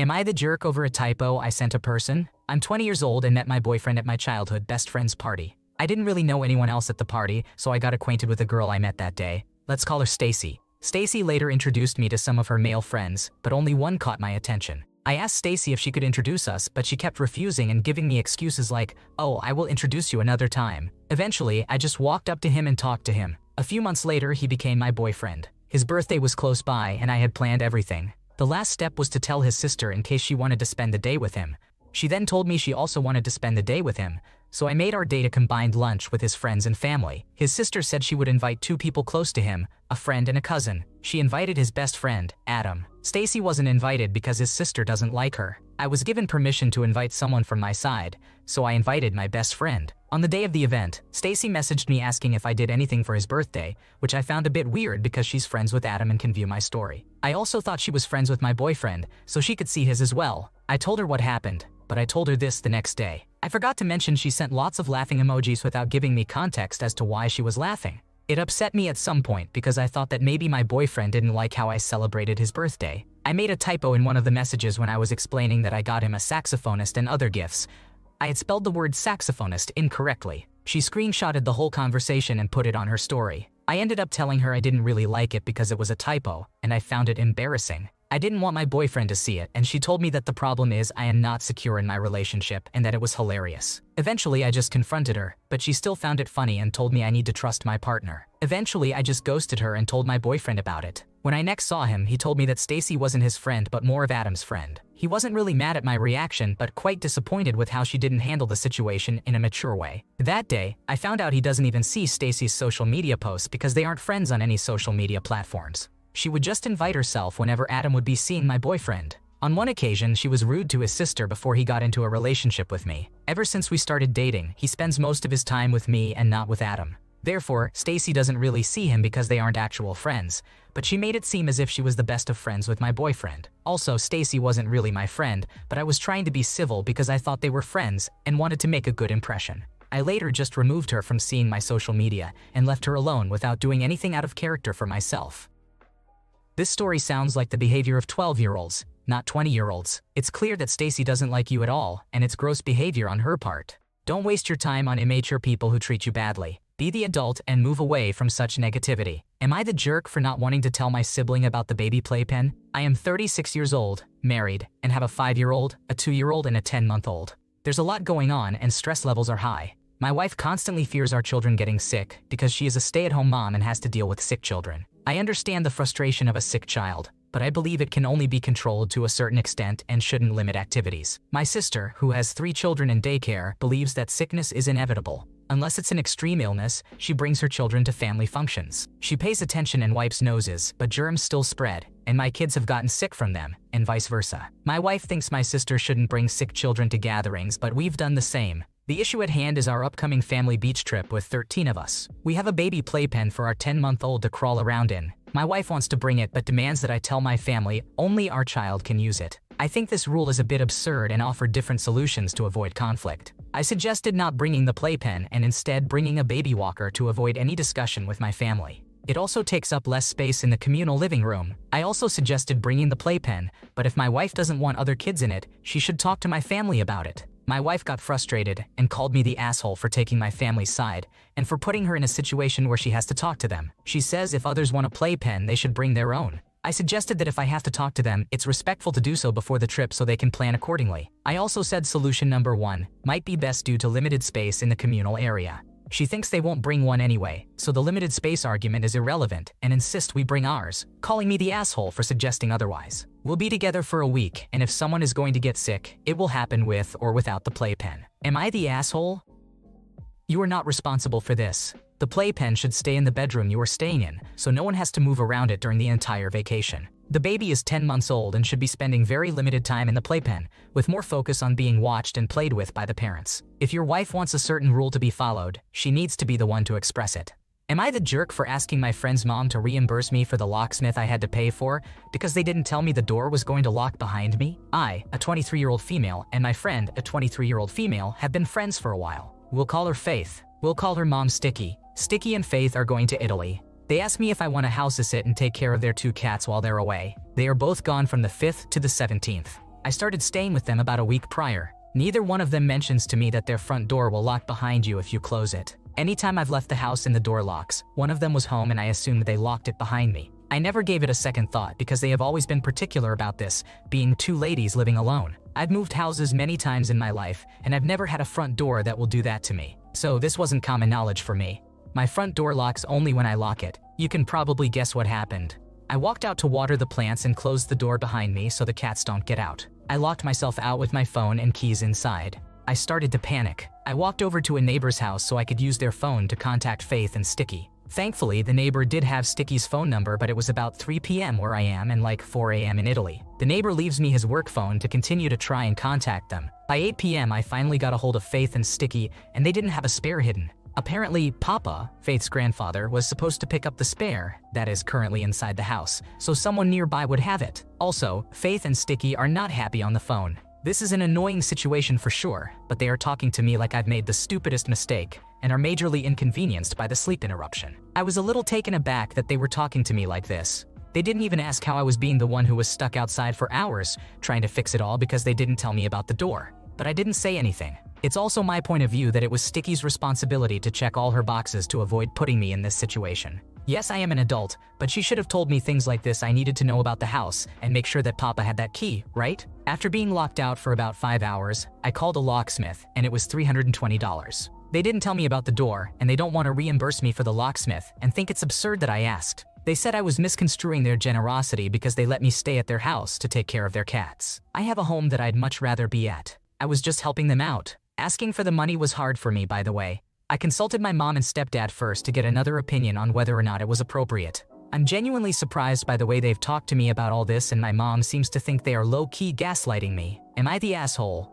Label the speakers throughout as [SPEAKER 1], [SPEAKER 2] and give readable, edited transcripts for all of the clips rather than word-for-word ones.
[SPEAKER 1] Am I the jerk over a typo I sent a person? I'm 20 years old and met my boyfriend at my childhood best friend's party. I didn't really know anyone else at the party, so I got acquainted with a girl I met that day. Let's call her Stacy. Stacy later introduced me to some of her male friends, but only one caught my attention. I asked Stacy if she could introduce us, but she kept refusing and giving me excuses like, "Oh, I will introduce you another time." Eventually, I just walked up to him and talked to him. A few months later, he became my boyfriend. His birthday was close by and I had planned everything. The last step was to tell his sister in case she wanted to spend the day with him. She then told me she also wanted to spend the day with him, so I made our date a combined lunch with his friends and family. His sister said she would invite 2 people close to him, a friend and a cousin. She invited his best friend, Adam. Stacy wasn't invited because his sister doesn't like her. I was given permission to invite someone from my side, so I invited my best friend. On the day of the event, Stacy messaged me asking if I did anything for his birthday, which I found a bit weird because she's friends with Adam and can view my story. I also thought she was friends with my boyfriend, so she could see his as well. I told her what happened, but I told her this the next day. I forgot to mention she sent lots of laughing emojis without giving me context as to why she was laughing. It upset me at some point because I thought that maybe my boyfriend didn't like how I celebrated his birthday. I made a typo in one of the messages when I was explaining that I got him a saxophonist and other gifts. I had spelled the word saxophonist incorrectly. She screenshotted the whole conversation and put it on her story. I ended up telling her I didn't really like it because it was a typo, and I found it embarrassing. I didn't want my boyfriend to see it, and she told me that the problem is I am not secure in my relationship and that it was hilarious. Eventually, I just confronted her, but she still found it funny and told me I need to trust my partner. Eventually, I just ghosted her and told my boyfriend about it. When I next saw him, he told me that Stacy wasn't his friend but more of Adam's friend. He wasn't really mad at my reaction, but quite disappointed with how she didn't handle the situation in a mature way. That day, I found out he doesn't even see Stacy's social media posts because they aren't friends on any social media platforms. She would just invite herself whenever Adam would be seeing my boyfriend. On one occasion, she was rude to his sister before he got into a relationship with me. Ever since we started dating, he spends most of his time with me and not with Adam. Therefore, Stacy doesn't really see him because they aren't actual friends, but she made it seem as if she was the best of friends with my boyfriend. Also, Stacy wasn't really my friend, but I was trying to be civil because I thought they were friends and wanted to make a good impression. I later just removed her from seeing my social media and left her alone without doing anything out of character for myself. This story sounds like the behavior of 12-year-olds, not 20-year-olds. It's clear that Stacy doesn't like you at all, and it's gross behavior on her part. Don't waste your time on immature people who treat you badly. Be the adult and move away from such negativity. Am I the jerk for not wanting to tell my sibling about the baby playpen? I am 36 years old, married, and have a 5-year-old, a 2-year-old, and a 10-month-old. There's a lot going on and stress levels are high. My wife constantly fears our children getting sick because she is a stay-at-home mom and has to deal with sick children. I understand the frustration of a sick child, but I believe it can only be controlled to a certain extent and shouldn't limit activities. My sister, who has 3 children in daycare, believes that sickness is inevitable. Unless it's an extreme illness, she brings her children to family functions. She pays attention and wipes noses, but germs still spread, and my kids have gotten sick from them, and vice versa. My wife thinks my sister shouldn't bring sick children to gatherings, but we've done the same. The issue at hand is our upcoming family beach trip with 13 of us. We have a baby playpen for our 10-month-old to crawl around in. My wife wants to bring it but demands that I tell my family only our child can use it. I think this rule is a bit absurd and offered different solutions to avoid conflict. I suggested not bringing the playpen and instead bringing a baby walker to avoid any discussion with my family. It also takes up less space in the communal living room. I also suggested bringing the playpen, but if my wife doesn't want other kids in it, she should talk to my family about it. My wife got frustrated and called me the asshole for taking my family's side and for putting her in a situation where she has to talk to them. She says if others want a playpen, they should bring their own. I suggested that if I have to talk to them, it's respectful to do so before the trip so they can plan accordingly. I also said solution number 1 might be best due to limited space in the communal area. She thinks they won't bring one anyway, so the limited space argument is irrelevant and insists we bring ours, calling me the asshole for suggesting otherwise. We'll be together for a week, and if someone is going to get sick, it will happen with or without the playpen. Am I the asshole? You are not responsible for this. The playpen should stay in the bedroom you are staying in, so no one has to move around it during the entire vacation. The baby is 10 months old and should be spending very limited time in the playpen, with more focus on being watched and played with by the parents. If your wife wants a certain rule to be followed, she needs to be the one to express it. Am I the jerk for asking my friend's mom to reimburse me for the locksmith I had to pay for because they didn't tell me the door was going to lock behind me? I, a 23-year-old female, and my friend, a 23-year-old female, have been friends for a while. We'll call her Faith. We'll call her Mom Sticky. Sticky and Faith are going to Italy. They asked me if I want to house sit and take care of their 2 cats while they're away. They are both gone from the 5th to the 17th. I started staying with them about a week prior. Neither one of them mentions to me that their front door will lock behind you if you close it. Anytime I've left the house and the door locks, one of them was home and I assumed they locked it behind me. I never gave it a second thought because they have always been particular about this, being two ladies living alone. I've moved houses many times in my life, and I've never had a front door that will do that to me. So this wasn't common knowledge for me. My front door locks only when I lock it. You can probably guess what happened. I walked out to water the plants and closed the door behind me so the cats don't get out. I locked myself out with my phone and keys inside. I started to panic. I walked over to a neighbor's house so I could use their phone to contact Faith and Sticky. Thankfully, the neighbor did have Sticky's phone number, but it was about 3 p.m. where I am and like 4 a.m. in Italy. The neighbor leaves me his work phone to continue to try and contact them. By 8 p.m. I finally got a hold of Faith and Sticky, and they didn't have a spare hidden. Apparently, Papa, Faith's grandfather, was supposed to pick up the spare that is currently inside the house, so someone nearby would have it. Also, Faith and Sticky are not happy on the phone. This is an annoying situation for sure, but they are talking to me like I've made the stupidest mistake and are majorly inconvenienced by the sleep interruption. I was a little taken aback that they were talking to me like this. They didn't even ask how I was being the one who was stuck outside for hours trying to fix it all because they didn't tell me about the door. But I didn't say anything. It's also my point of view that it was Sticky's responsibility to check all her boxes to avoid putting me in this situation. Yes, I am an adult, but she should have told me things like this. I needed to know about the house and make sure that Papa had that key, right? After being locked out for about 5 hours, I called a locksmith and it was $320. They didn't tell me about the door and they don't want to reimburse me for the locksmith and think it's absurd that I asked. They said I was misconstruing their generosity because they let me stay at their house to take care of their cats. I have a home that I'd much rather be at. I was just helping them out. Asking for the money was hard for me, by the way. I consulted my mom and stepdad first to get another opinion on whether or not it was appropriate. I'm genuinely surprised by the way they've talked to me about all this, and my mom seems to think they are low-key gaslighting me. Am I the asshole?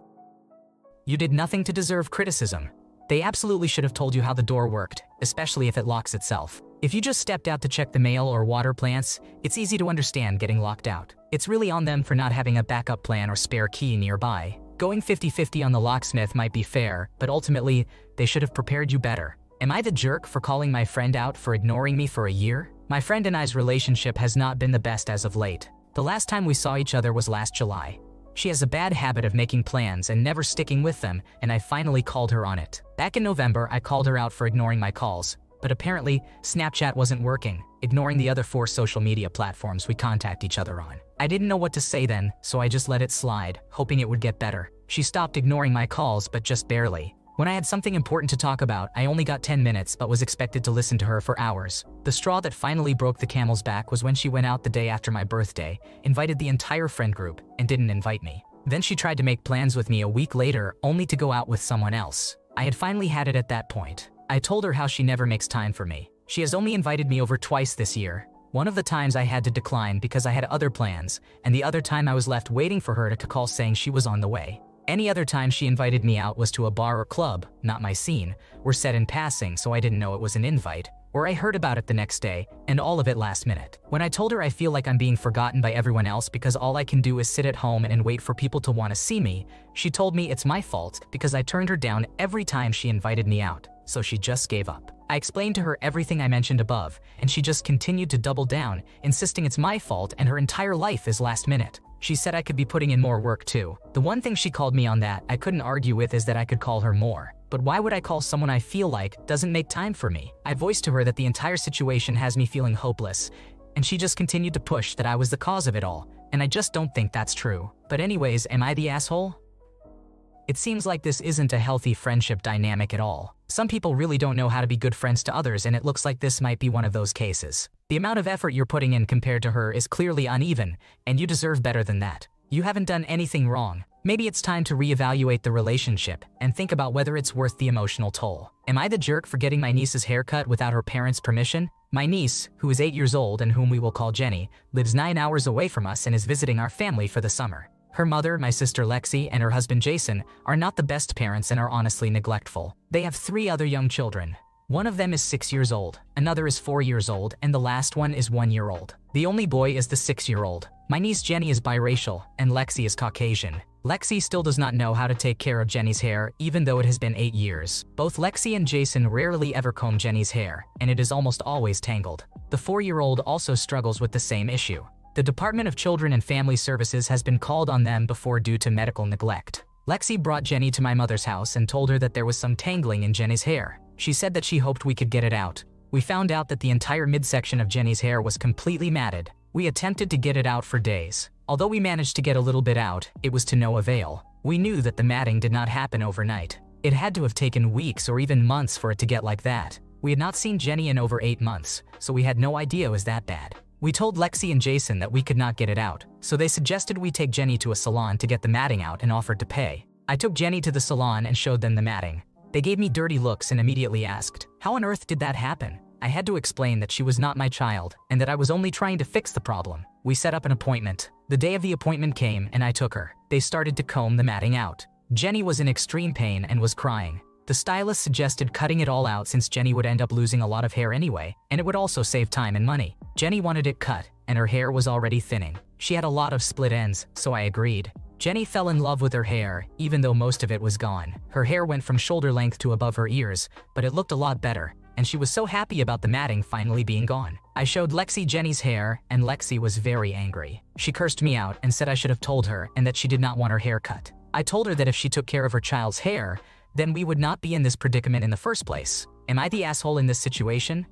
[SPEAKER 1] You did nothing to deserve criticism. They absolutely should have told you how the door worked, especially if it locks itself. If you just stepped out to check the mail or water plants, it's easy to understand getting locked out. It's really on them for not having a backup plan or spare key nearby. Going 50-50 on the locksmith might be fair, but ultimately, they should have prepared you better. Am I the jerk for calling my friend out for ignoring me for a year? My friend and I's relationship has not been the best as of late. The last time we saw each other was last July. She has a bad habit of making plans and never sticking with them, and I finally called her on it. Back in November, I called her out for ignoring my calls, but apparently, Snapchat wasn't working, ignoring the other 4 social media platforms we contact each other on. I didn't know what to say then, so I just let it slide, hoping it would get better. She stopped ignoring my calls, but just barely. When I had something important to talk about, I only got 10 minutes but was expected to listen to her for hours. The straw that finally broke the camel's back was when she went out the day after my birthday, invited the entire friend group, and didn't invite me. Then she tried to make plans with me a week later, only to go out with someone else. I had finally had it at that point. I told her how she never makes time for me. She has only invited me over twice this year. One of the times I had to decline because I had other plans, and the other time I was left waiting for her to call saying she was on the way. Any other time she invited me out was to a bar or club, not my scene, were said in passing so I didn't know it was an invite, or I heard about it the next day, and all of it last minute. When I told her I feel like I'm being forgotten by everyone else because all I can do is sit at home and wait for people to want to see me, she told me it's my fault because I turned her down every time she invited me out, so she just gave up. I explained to her everything I mentioned above, and she just continued to double down, insisting it's my fault and her entire life is last minute. She said I could be putting in more work too. The one thing she called me on that I couldn't argue with is that I could call her more. But why would I call someone I feel like doesn't make time for me? I voiced to her that the entire situation has me feeling hopeless, and she just continued to push that I was the cause of it all, and I just don't think that's true. But anyways, am I the asshole? It seems like this isn't a healthy friendship dynamic at all. Some people really don't know how to be good friends to others, and it looks like this might be one of those cases. The amount of effort you're putting in compared to her is clearly uneven, and you deserve better than that. You haven't done anything wrong. Maybe it's time to reevaluate the relationship and think about whether it's worth the emotional toll. Am I the jerk for getting my niece's haircut without her parents' permission? My niece, who is 8 years old and whom we will call Jenny, lives 9 hours away from us and is visiting our family for the summer. Her mother, my sister Lexi, and her husband Jason are not the best parents and are honestly neglectful. They have 3 other young children. One of them is 6 years old, another is 4 years old, and the last one is 1 year old. The only boy is the 6-year-old. My niece Jenny is biracial, and Lexi is Caucasian. Lexi still does not know how to take care of Jenny's hair, even though it has been 8 years. Both Lexi and Jason rarely ever comb Jenny's hair, and it is almost always tangled. The 4-year-old also struggles with the same issue. The Department of Children and Family Services has been called on them before due to medical neglect. Lexi brought Jenny to my mother's house and told her that there was some tangling in Jenny's hair. She said that she hoped we could get it out. We found out that the entire midsection of Jenny's hair was completely matted. We attempted to get it out for days. Although we managed to get a little bit out, it was to no avail. We knew that the matting did not happen overnight. It had to have taken weeks or even months for it to get like that. We had not seen Jenny in over 8 months, so we had no idea it was that bad. We told Lexi and Jason that we could not get it out, so they suggested we take Jenny to a salon to get the matting out and offered to pay. I took Jenny to the salon and showed them the matting. They gave me dirty looks and immediately asked, "How on earth did that happen?" I had to explain that she was not my child and that I was only trying to fix the problem. We set up an appointment. The day of the appointment came and I took her. They started to comb the matting out. Jenny was in extreme pain and was crying. The stylist suggested cutting it all out since Jenny would end up losing a lot of hair anyway, and it would also save time and money. Jenny wanted it cut, and her hair was already thinning. She had a lot of split ends, so I agreed. Jenny fell in love with her hair, even though most of it was gone. Her hair went from shoulder length to above her ears, but it looked a lot better, and she was so happy about the matting finally being gone. I showed Lexi Jenny's hair, and Lexi was very angry. She cursed me out and said I should have told her and that she did not want her hair cut. I told her that if she took care of her child's hair, then we would not be in this predicament in the first place. Am I the asshole in this situation?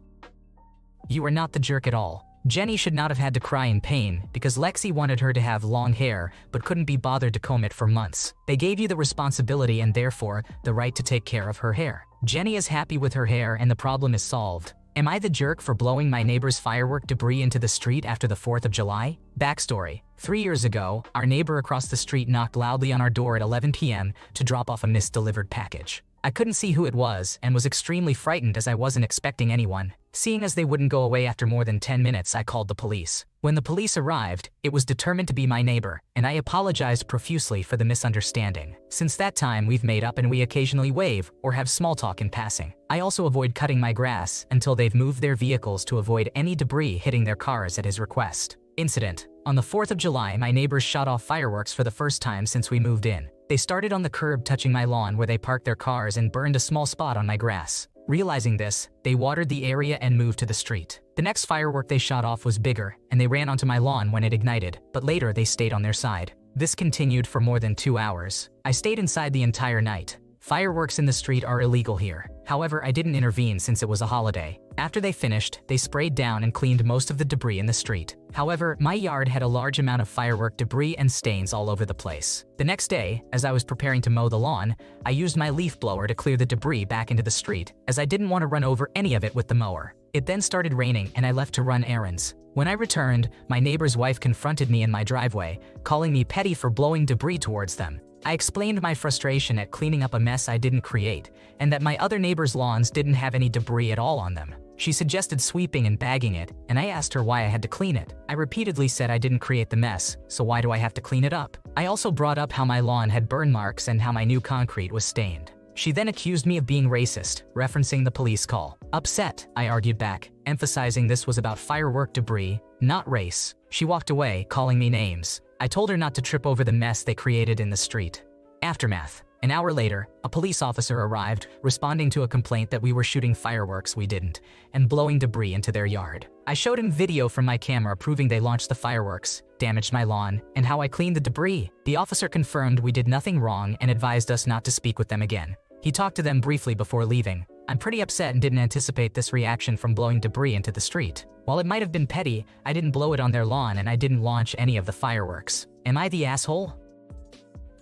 [SPEAKER 1] You are not the jerk at all. Jenny should not have had to cry in pain because Lexi wanted her to have long hair but couldn't be bothered to comb it for months. They gave you the responsibility and therefore the right to take care of her hair. Jenny is happy with her hair and the problem is solved. Am I the jerk for blowing my neighbor's firework debris into the street after the 4th of July? Backstory: 3 years ago, our neighbor across the street knocked loudly on our door at 11 p.m. to drop off a misdelivered package. I couldn't see who it was and was extremely frightened as I wasn't expecting anyone. Seeing as they wouldn't go away after more than 10 minutes, I called the police. When the police arrived, it was determined to be my neighbor, and I apologized profusely for the misunderstanding. Since that time, we've made up and we occasionally wave or have small talk in passing. I also avoid cutting my grass until they've moved their vehicles to avoid any debris hitting their cars at his request. Incident: on the 4th of July, my neighbors shot off fireworks for the first time since we moved in. They started on the curb touching my lawn where they parked their cars and burned a small spot on my grass. Realizing this, they watered the area and moved to the street. The next firework they shot off was bigger, and they ran onto my lawn when it ignited, but later they stayed on their side. This continued for more than 2 hours. I stayed inside the entire night. Fireworks in the street are illegal here. However, I didn't intervene since it was a holiday. After they finished, they sprayed down and cleaned most of the debris in the street. However, my yard had a large amount of firework debris and stains all over the place. The next day, as I was preparing to mow the lawn, I used my leaf blower to clear the debris back into the street, as I didn't want to run over any of it with the mower. It then started raining and I left to run errands. When I returned, my neighbor's wife confronted me in my driveway, calling me petty for blowing debris towards them. I explained my frustration at cleaning up a mess I didn't create, and that my other neighbors' lawns didn't have any debris at all on them. She suggested sweeping and bagging it, and I asked her why I had to clean it. I repeatedly said I didn't create the mess, so why do I have to clean it up? I also brought up how my lawn had burn marks and how my new concrete was stained. She then accused me of being racist, referencing the police call. Upset, I argued back, emphasizing this was about firework debris, not race. She walked away, calling me names. I told her not to trip over the mess they created in the street. Aftermath: an hour later, a police officer arrived, responding to a complaint that we were shooting fireworks we didn't, and blowing debris into their yard. I showed him video from my camera proving they launched the fireworks, damaged my lawn, and how I cleaned the debris. The officer confirmed we did nothing wrong and advised us not to speak with them again. He talked to them briefly before leaving. I'm pretty upset and didn't anticipate this reaction from blowing debris into the street. While it might have been petty, I didn't blow it on their lawn and I didn't launch any of the fireworks. Am I the asshole?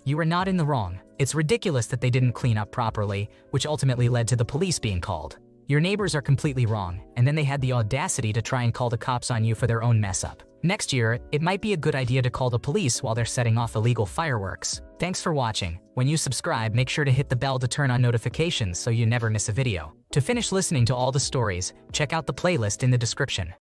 [SPEAKER 1] You are not in the wrong. It's ridiculous that they didn't clean up properly, which ultimately led to the police being called. Your neighbors are completely wrong, and then they had the audacity to try and call the cops on you for their own mess up. Next year, it might be a good idea to call the police while they're setting off illegal fireworks. Thanks for watching. When you subscribe, make sure to hit the bell to turn on notifications so you never miss a video. To finish listening to all the stories, check out the playlist in the description.